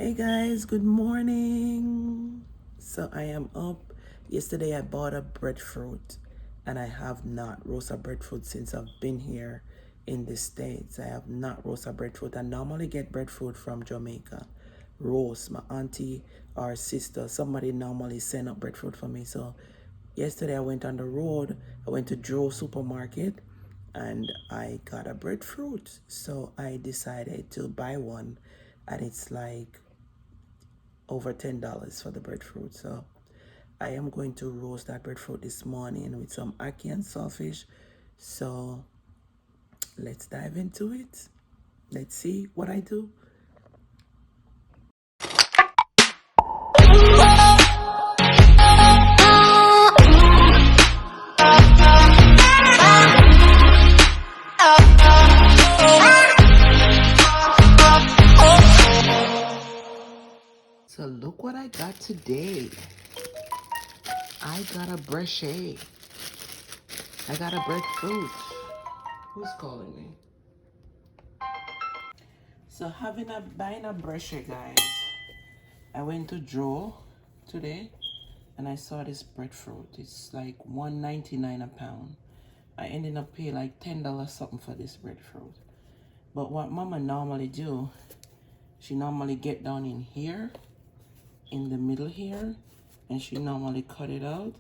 Hey guys, good morning. So I am up. Yesterday I bought a breadfruit and I have not roasted breadfruit since I've been here in the States. I have not roasted breadfruit. I normally get breadfruit from Jamaica. Roast, my auntie or sister, somebody normally send up breadfruit for me. So yesterday I went on the road. I went to Joe supermarket and I got a breadfruit. So I decided to buy one and it's like over $10 for the breadfruit. So I am going to roast that breadfruit this morning with some ackee and saltfish. So let's dive into it. Let's see what I do. So look what I got today. I got a brochet. I got a breadfruit. Who's calling me? So buying a brochet, guys. I went to Joe today and I saw this breadfruit. It's like $1.99 a pound. I ended up paying like $10 something for this breadfruit. But what mama normally do, she normally get down in here, in the middle here, and she normally cut it out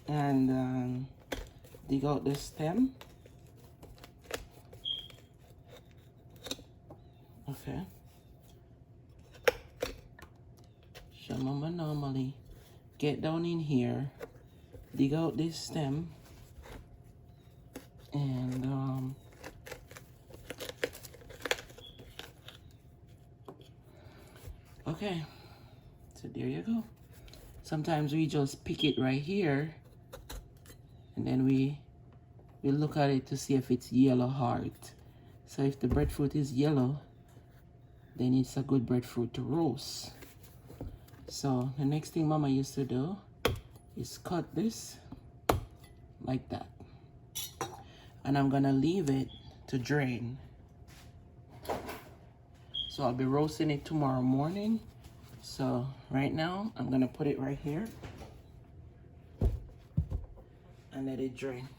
and dig out the stem. Okay. So mama normally get down in here, dig out this stem, and okay, so there you go. Sometimes we just pick it right here and then we look at it to see if it's yellow heart. So if the breadfruit is yellow, then it's a good breadfruit to roast. So the next thing mama used to do is cut this like that. And I'm gonna leave it to drain. So I'll be roasting it tomorrow morning. So right now, I'm gonna put it right here and let it drain.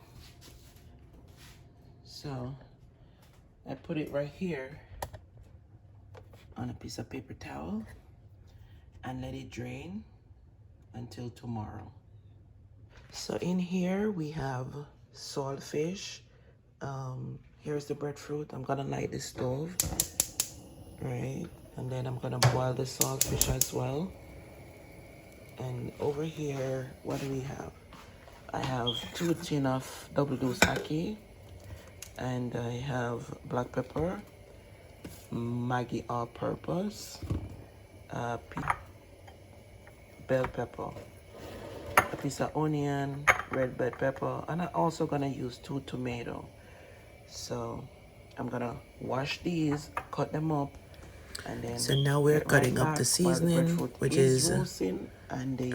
So I put it right here on a piece of paper towel and let it drain until tomorrow. So in here we have saltfish. Here's the breadfruit. I'm gonna light the stove, right? And then I'm gonna boil the saltfish as well. And over here, what do we have? I have 2 tin of double dose ackee, and I have black pepper, Maggi all-purpose, bell pepper, a piece of onion, red bell pepper, and I'm also gonna use 2 tomatoes. So I'm gonna wash these, cut them up, and then so now we're cutting up the seasoning, which is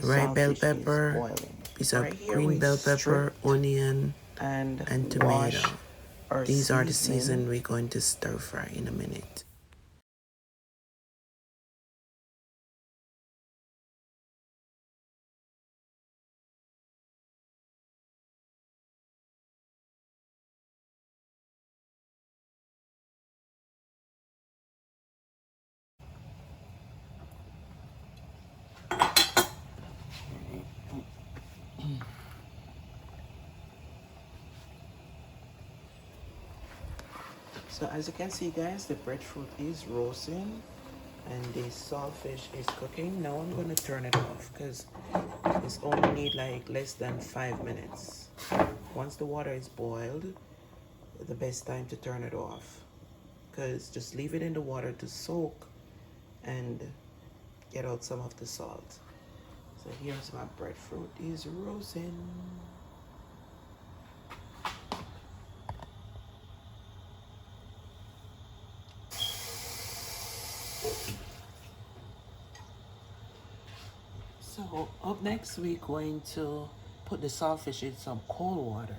red bell pepper, piece of green bell pepper, onion, and tomato. These are the season we're going to stir fry in a minute. So as you can see, guys, the breadfruit is roasting and the saltfish is cooking. Now I'm going to turn it off because it's only need like less than 5 minutes. Once the water is boiled, the best time to turn it off, because just leave it in the water to soak and get out some of the salt. So here's my breadfruit is roasting. So up next, we're going to put the saltfish in some cold water.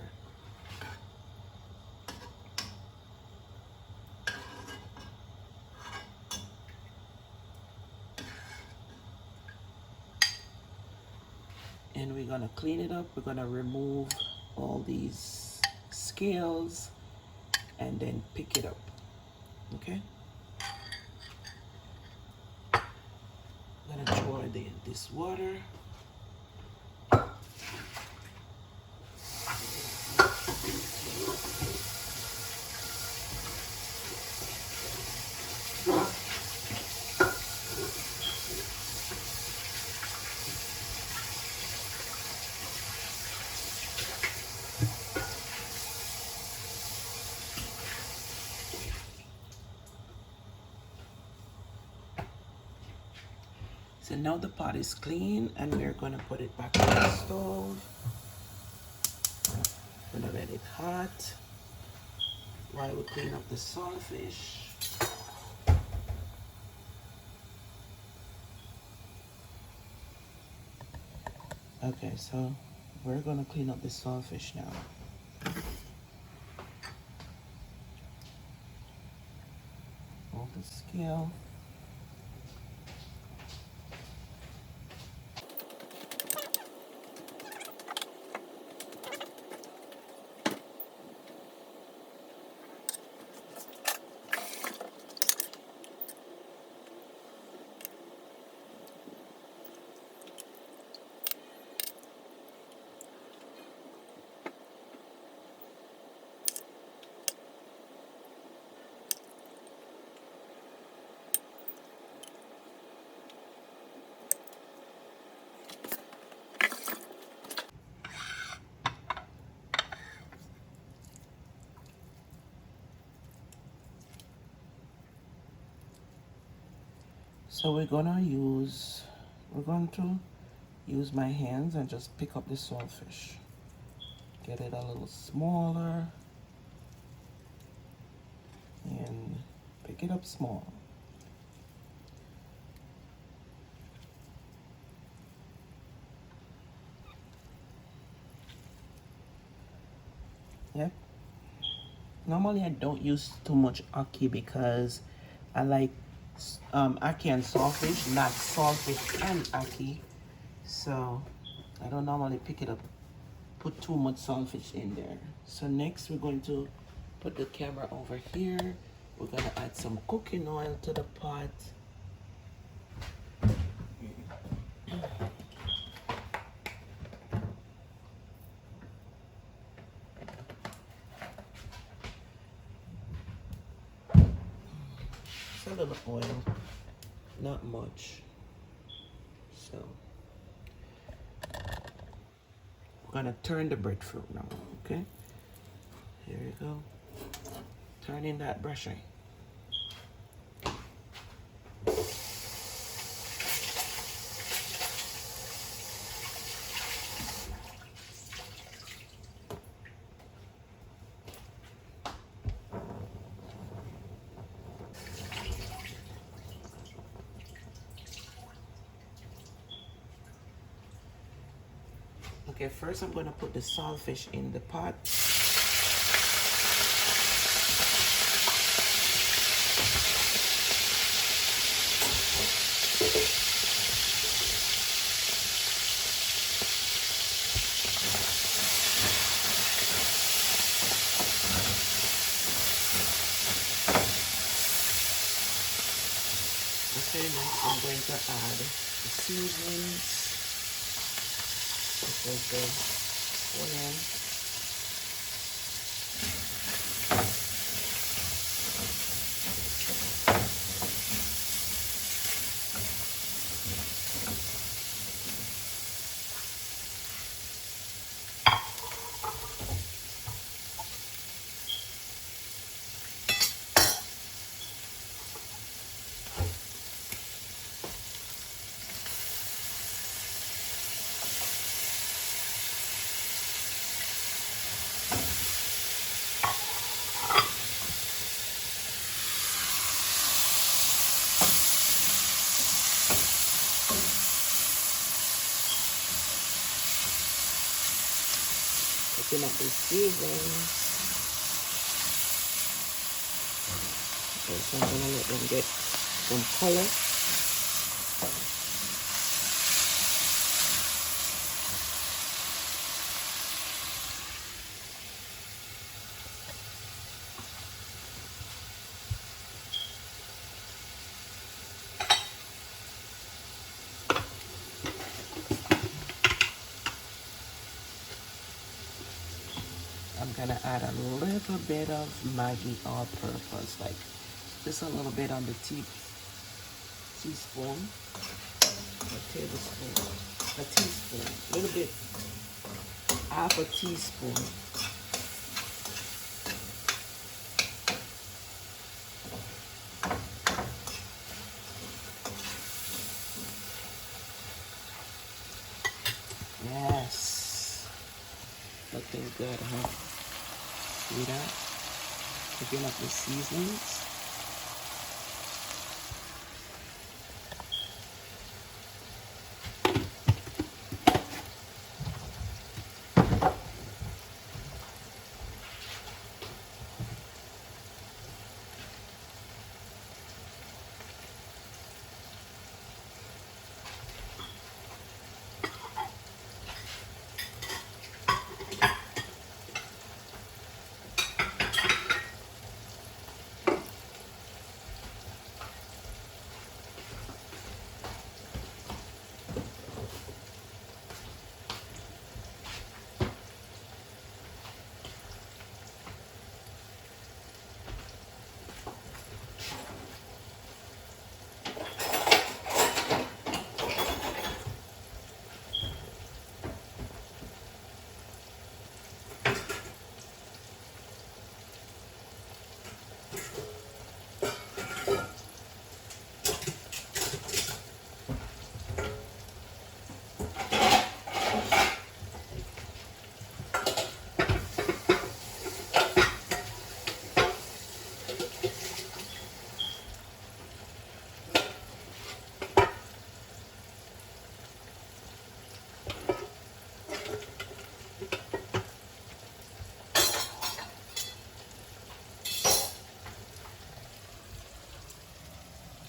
And we're gonna clean it up. We're gonna remove all these scales and then pick it up. Okay? I'm gonna throw it in this water. So now the pot is clean and we're gonna put it back on the stove. We're gonna let it hot while we clean up the saltfish. Okay, so we're gonna clean up the saltfish now. Off the scale. So we're going to use my hands and just pick up the saltfish. Get it a little smaller and pick it up small. Yep. Normally I don't use too much ackee because I like ackee and saltfish, not saltfish and ackee. So I don't normally pick it up, put too much saltfish in there. So next we're going to put the camera over here. We're gonna add some cooking oil to the pot. Just a little oil, not much. So we're gonna turn the breadfruit now, okay? Here you go. Turn in that brush eye. Okay, first I'm going to put the saltfish in the pot. Okay, next I'm going to add the seasonings. This is the onion. Picking up the seasonings. Okay, so I'm gonna let them get some color. gonna add a little bit of Maggi all-purpose, like just a little bit on the teaspoon, a tablespoon, a teaspoon, a little bit, half a teaspoon. Yes, looking good, huh? See that? Picking up the seasonings.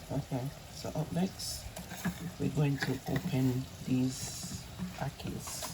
Okay, so up next, we're going to open these Ackees.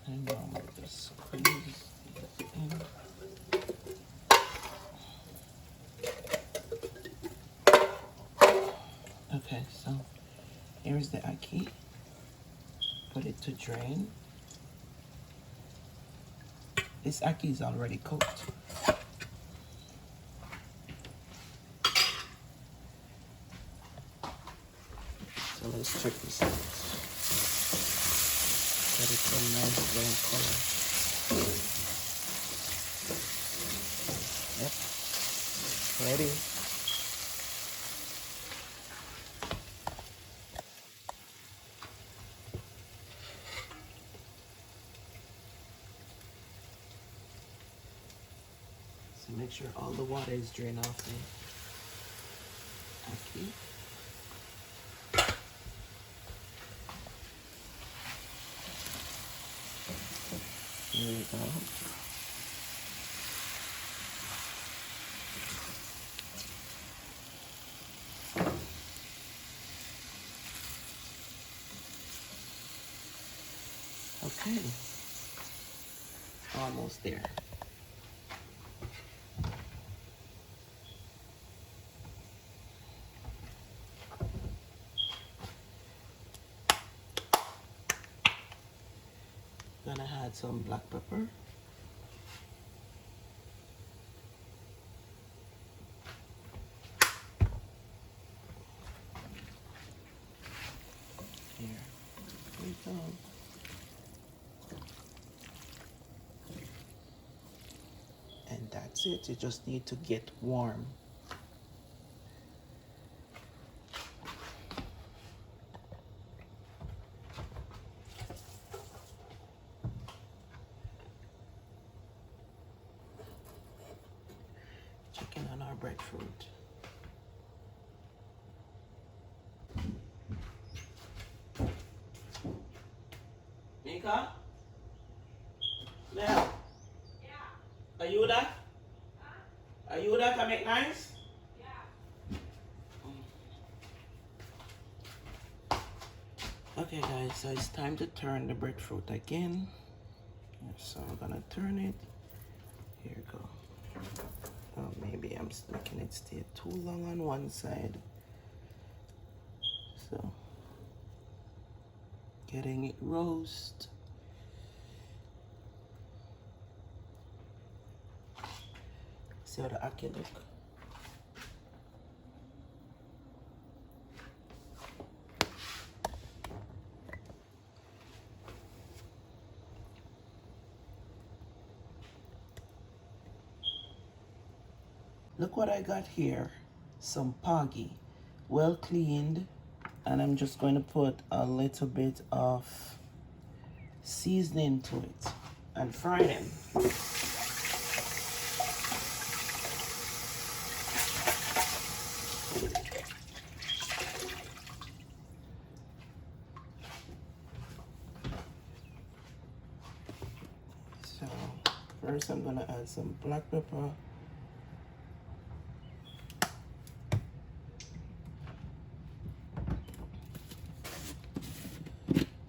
And now we'll just squeeze it in. Okay, so here's the Ackee. Put it to drain. This Ackee is already cooked. So let's check this out. Get it a nice brown color. Yep, ready. So make sure all the water is drained off the Ackee. Here we go. Okay, almost there. Gonna add some black pepper. Here we go. that's it. You just need to get warm. Checking on our breadfruit. Mika? Now, are you there? Are you there to make nice? Okay guys, so it's time to turn the breadfruit again. So I'm gonna turn it. Here you go. Oh, maybe I'm making it stay too long on one side. So, getting it roast. See how the ackee look. Look what I got here. Some poggy, well cleaned, and I'm just going to put a little bit of seasoning to it and fry them. So first I'm gonna add some black pepper.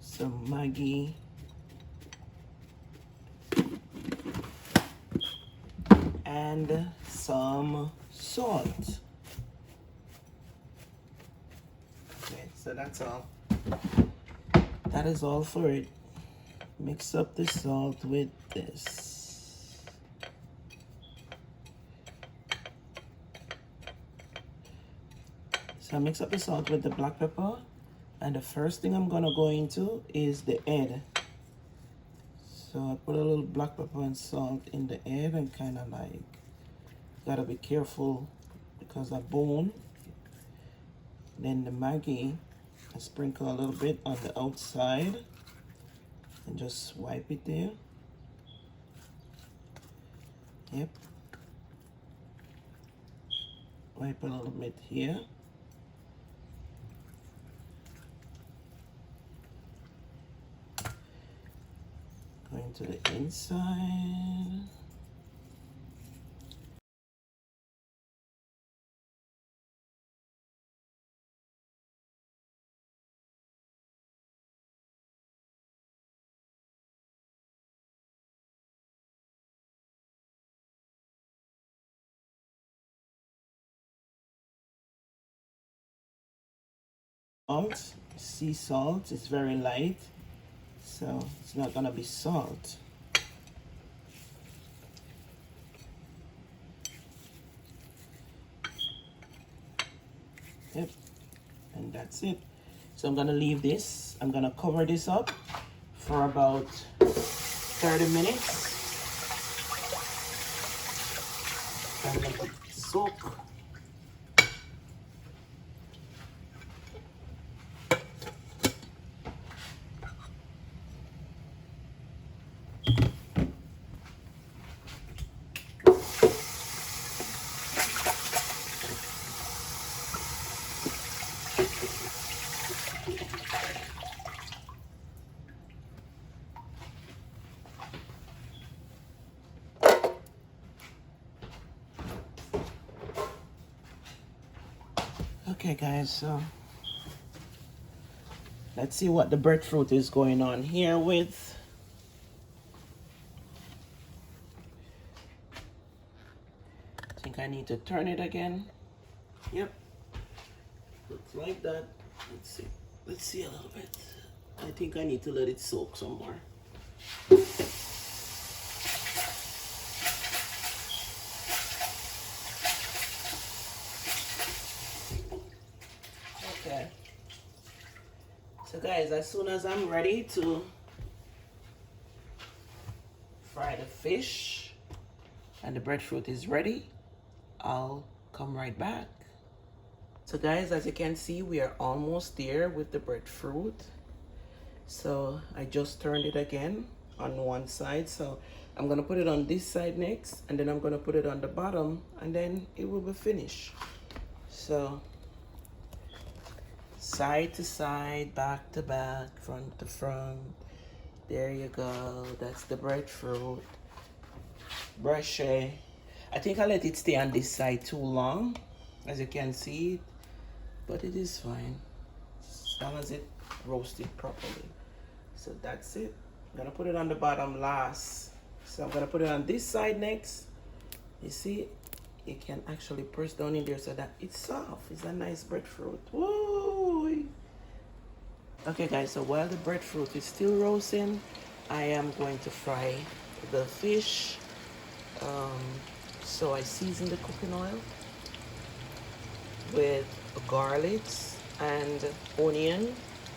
Some Maggi. And some salt. Okay, so that's all. That is all for it. Mix up the salt with this. So I mix up the salt with the black pepper. And the first thing I'm gonna go into is the egg. So I put a little black pepper and salt in the egg and kind of like, gotta be careful because of bone. Then the Maggi, I sprinkle a little bit on the outside and just wipe it there. Yep. Wipe a little bit here. Going to the inside. Salt, sea salt, it's very light, so it's not gonna be salt. Yep, and that's it. So I'm gonna leave this, I'm gonna cover this up for about 30 minutes. And let it soak. Okay guys, so let's see what the breadfruit is going on here with. I think I need to turn it again. Yep, looks like that. Let's see a little bit. I think I need to let it soak some more. Okay. So guys, as soon as I'm ready to fry the fish, and the breadfruit is ready, I'll come right back. So guys, as you can see, we are almost there with the breadfruit. So I just turned it again on one side. So I'm gonna put it on this side next, and then I'm gonna put it on the bottom, and then it will be finished. So side to side, back to back, front to front. There you go. That's the breadfruit. Brochet. I think I let it stay on this side too long, as you can see, but it is fine as long as it roasted properly. So that's it. I'm gonna put it on the bottom last. So I'm gonna put it on this side next. You see, you can actually press down in there so that it's soft. It's a nice breadfruit. Woo! Okay guys, so while the breadfruit is still roasting, I am going to fry the fish. So I season the cooking oil with garlic and onion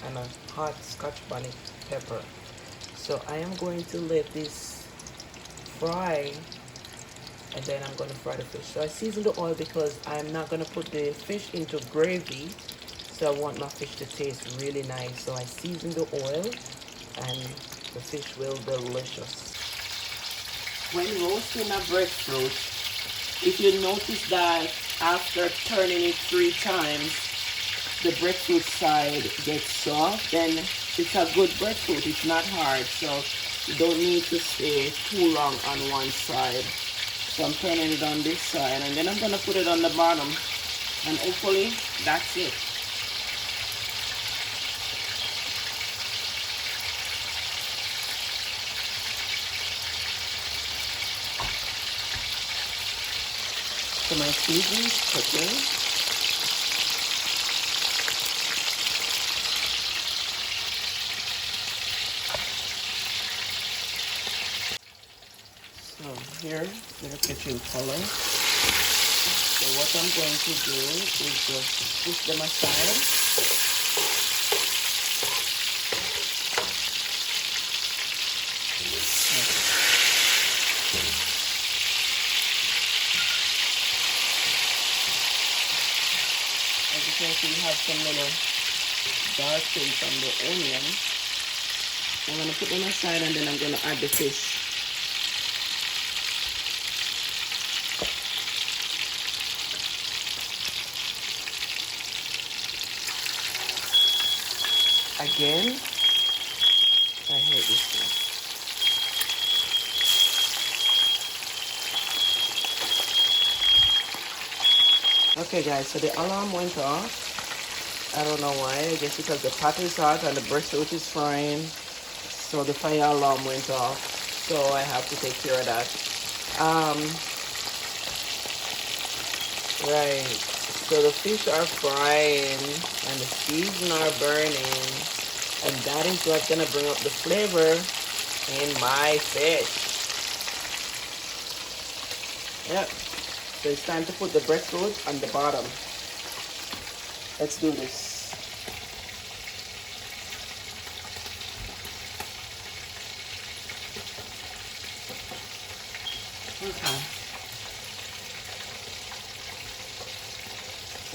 and a hot Scotch bonnet pepper. So I am going to let this fry, and then I'm going to fry the fish. So I season the oil because I'm not going to put the fish into gravy, so I want my fish to taste really nice. So I season the oil and the fish will be delicious. When roasting a breadfruit, if you notice that after turning it 3 times, the breadfruit side gets soft, then it's a good breadfruit. It's not hard, so you don't need to stay too long on one side. So I'm turning it on this side, and then I'm going to put it on the bottom, and hopefully that's it. So my seasoning is cooking. So here, the kitchen color. So what I'm going to do is just push them aside. As you can see, you have some little dark things on the onion. I'm going to put them aside, and then I'm going to add the fish. Again, I hate this thing. Okay guys, so the alarm went off. I don't know why. I guess because the pot is hot and the breadfruit is frying. So the fire alarm went off. So I have to take care of that. Right. So the fish are frying and the seasoning are burning. And that is what's going to bring up the flavor in my fish. Yep. So it's time to put the breadfruit on the bottom. Let's do this. Okay.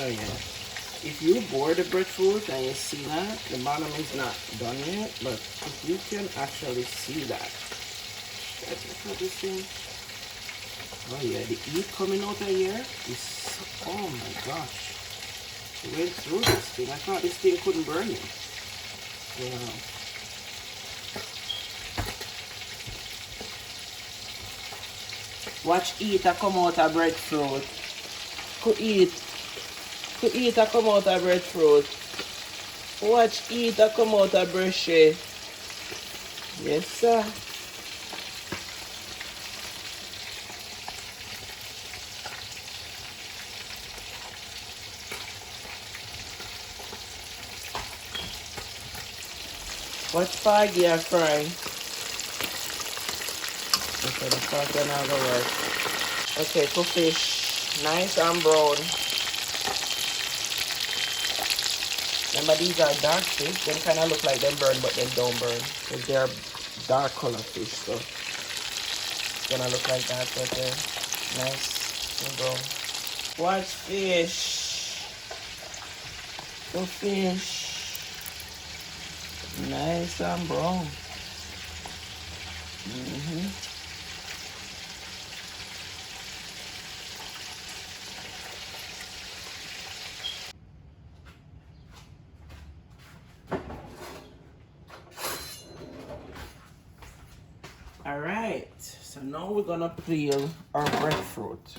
Oh yeah. If you boil the breadfruit and you see that, the bottom is not done yet, but if you can actually see that. Look at this thing. Oh yeah, the heat coming out of here is, oh my gosh. It went through this thing. I thought this thing couldn't burn me. Yeah. Watch heat a come out of breadfruit. Could heat a come out of breadfruit. Watch heat a come out of brochet. Yes sir. What spaghetti are frying? Okay, the spaghetti now go work. Okay, cook fish. Nice and brown. Remember, these are dark fish. They kind of look like them burn, but they don't burn. Because they are dark color fish, so it's gonna look like that right there. Nice and brown. Watch fish. The fish. Nice and brown. Alright, so now we're gonna peel our breadfruit.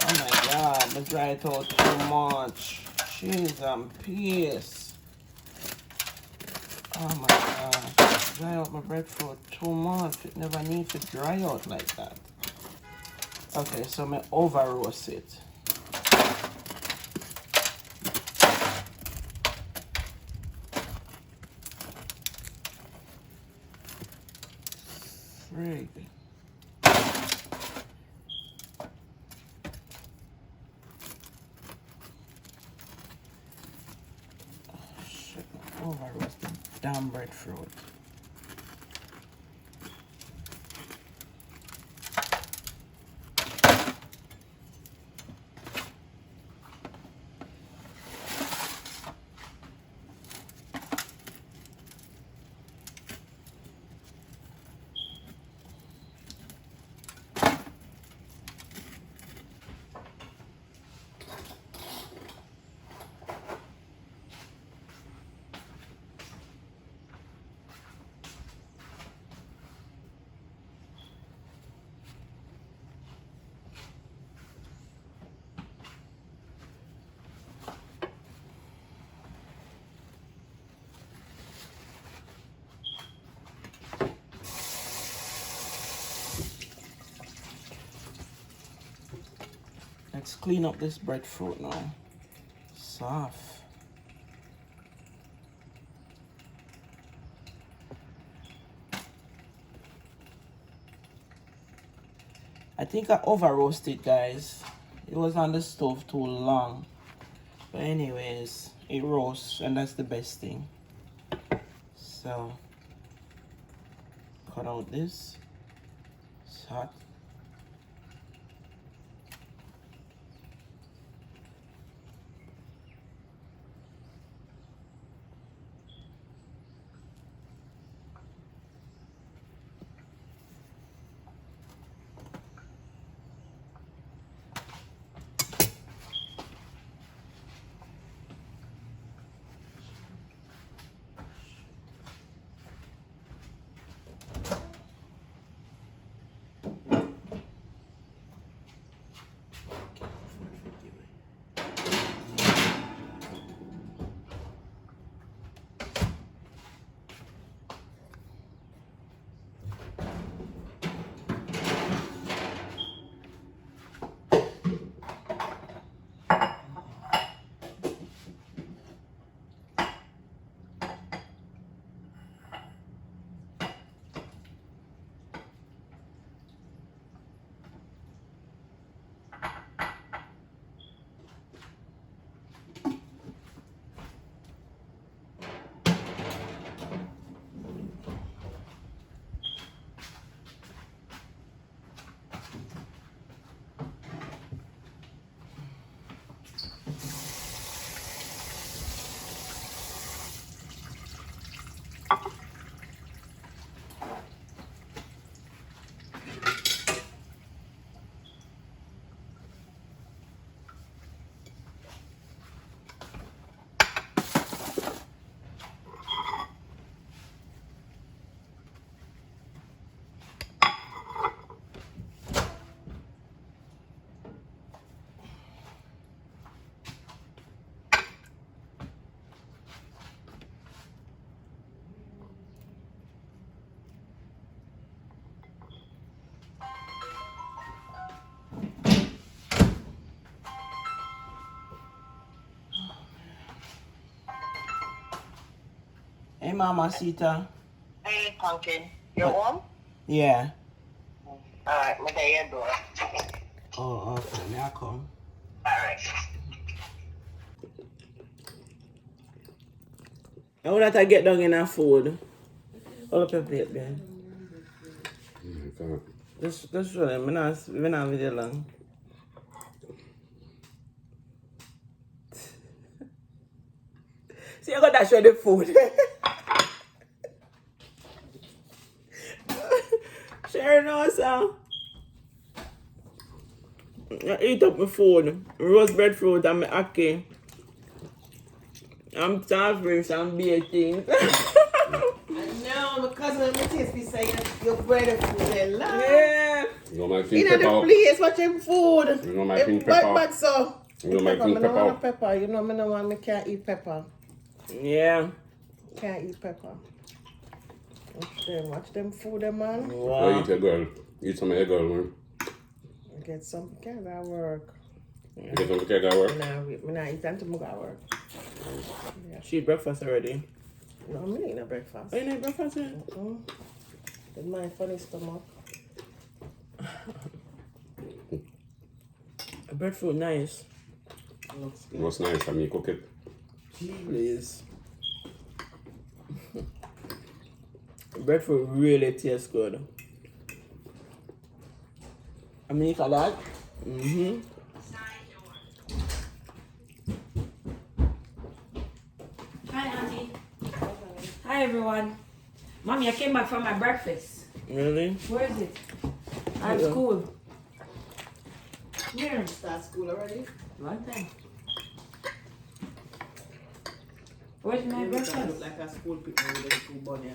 Oh my god, I dry it out too much. Cheese and peas. Oh my god, dry out my breadfruit too much. It never needs to dry out like that. Okay, so I over roast it. Frig. Shit, over roasted damn breadfruit. Let's clean up this breadfruit now. Soft. I think I over roasted, guys. It was on the stove too long. But anyways, it roasts and that's the best thing. So cut out this. It's hot. Hey, Mama Sita. Hey, Pumpkin. You're warm? Yeah. Alright, my day your door. Oh, okay. Now come. Alright. How that I get down in our food? Hold up your plate, Ben. Just show them. We're not video long. See, I got that show the food. Share now, sir. I eat up my food. Roast breadfruit and my ackee. I'm Saltfish and baking. No, my cousin my taste be saying your breadfruit and love. Yeah. You know my In pink the pepper. place watching food. You know my pink pepper. But so. You know my pink I don't want pepper. pepper. You know me no want me can't eat pepper. Yeah. Can't eat pepper. Watch them food, man. Go Wow. eat your girl. Eat some of your girl, man. Get some can I work. You get some cake at work. Me not eat until I go work. She eat breakfast already. No, me ain't no breakfast. Oh, you need breakfast yet? With my funny stomach. Breadfruit nice. Looks It good. was nice for me cook it. Please. Breadfruit really tastes good. I mean, you got that? Mm-hmm. Hi, Auntie. Hi, everyone. Mommy, I came back from my breakfast. Really? Where is it? At Yeah. school. Here. Start school already? One thing. Where's my You look breakfast? like a school picnic with a school bunny.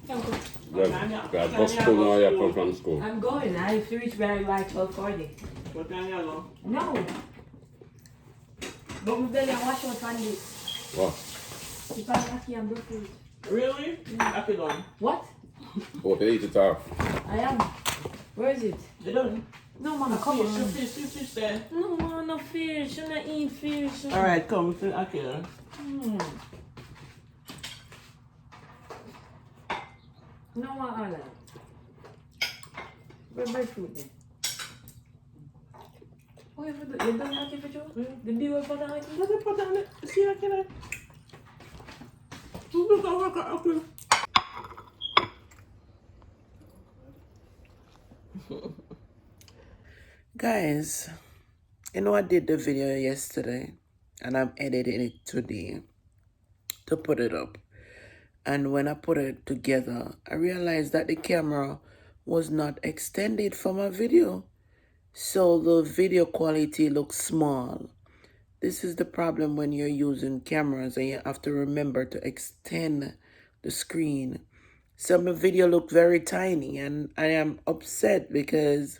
You have go school now, you come from school. I'm going. I have to reach by like 12:40. What time you go? No. But my belly, I wash out on this. What? If I'm lucky, I'm Breadfruit. Really? Happy done. What? Hope you eat it off. I am. Where is it? You done? No, Mama, come on. Fish there. No, Mama, no fish. I'm not eat fish. Alright, come to Ackee. No, all that. Where's Breadfruit then? Oh, you done that for you? Did you put that on it? Let me put on it. See Ackee. Look at Ackee. Guys, you know I did the video yesterday and I'm editing it today to put it up. And when I put it together, I realized that the camera was not extended for my video. So the video quality looks small. This is the problem when you're using cameras and you have to remember to extend the screen. So my video looked very tiny and I am upset because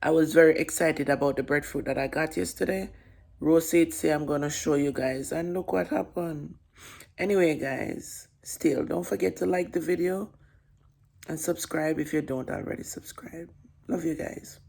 I was very excited about the breadfruit that I got yesterday. Rose say I'm going to show you guys and look what happened. Anyway, guys, still don't forget to like the video and subscribe if you don't already subscribe. Love you guys.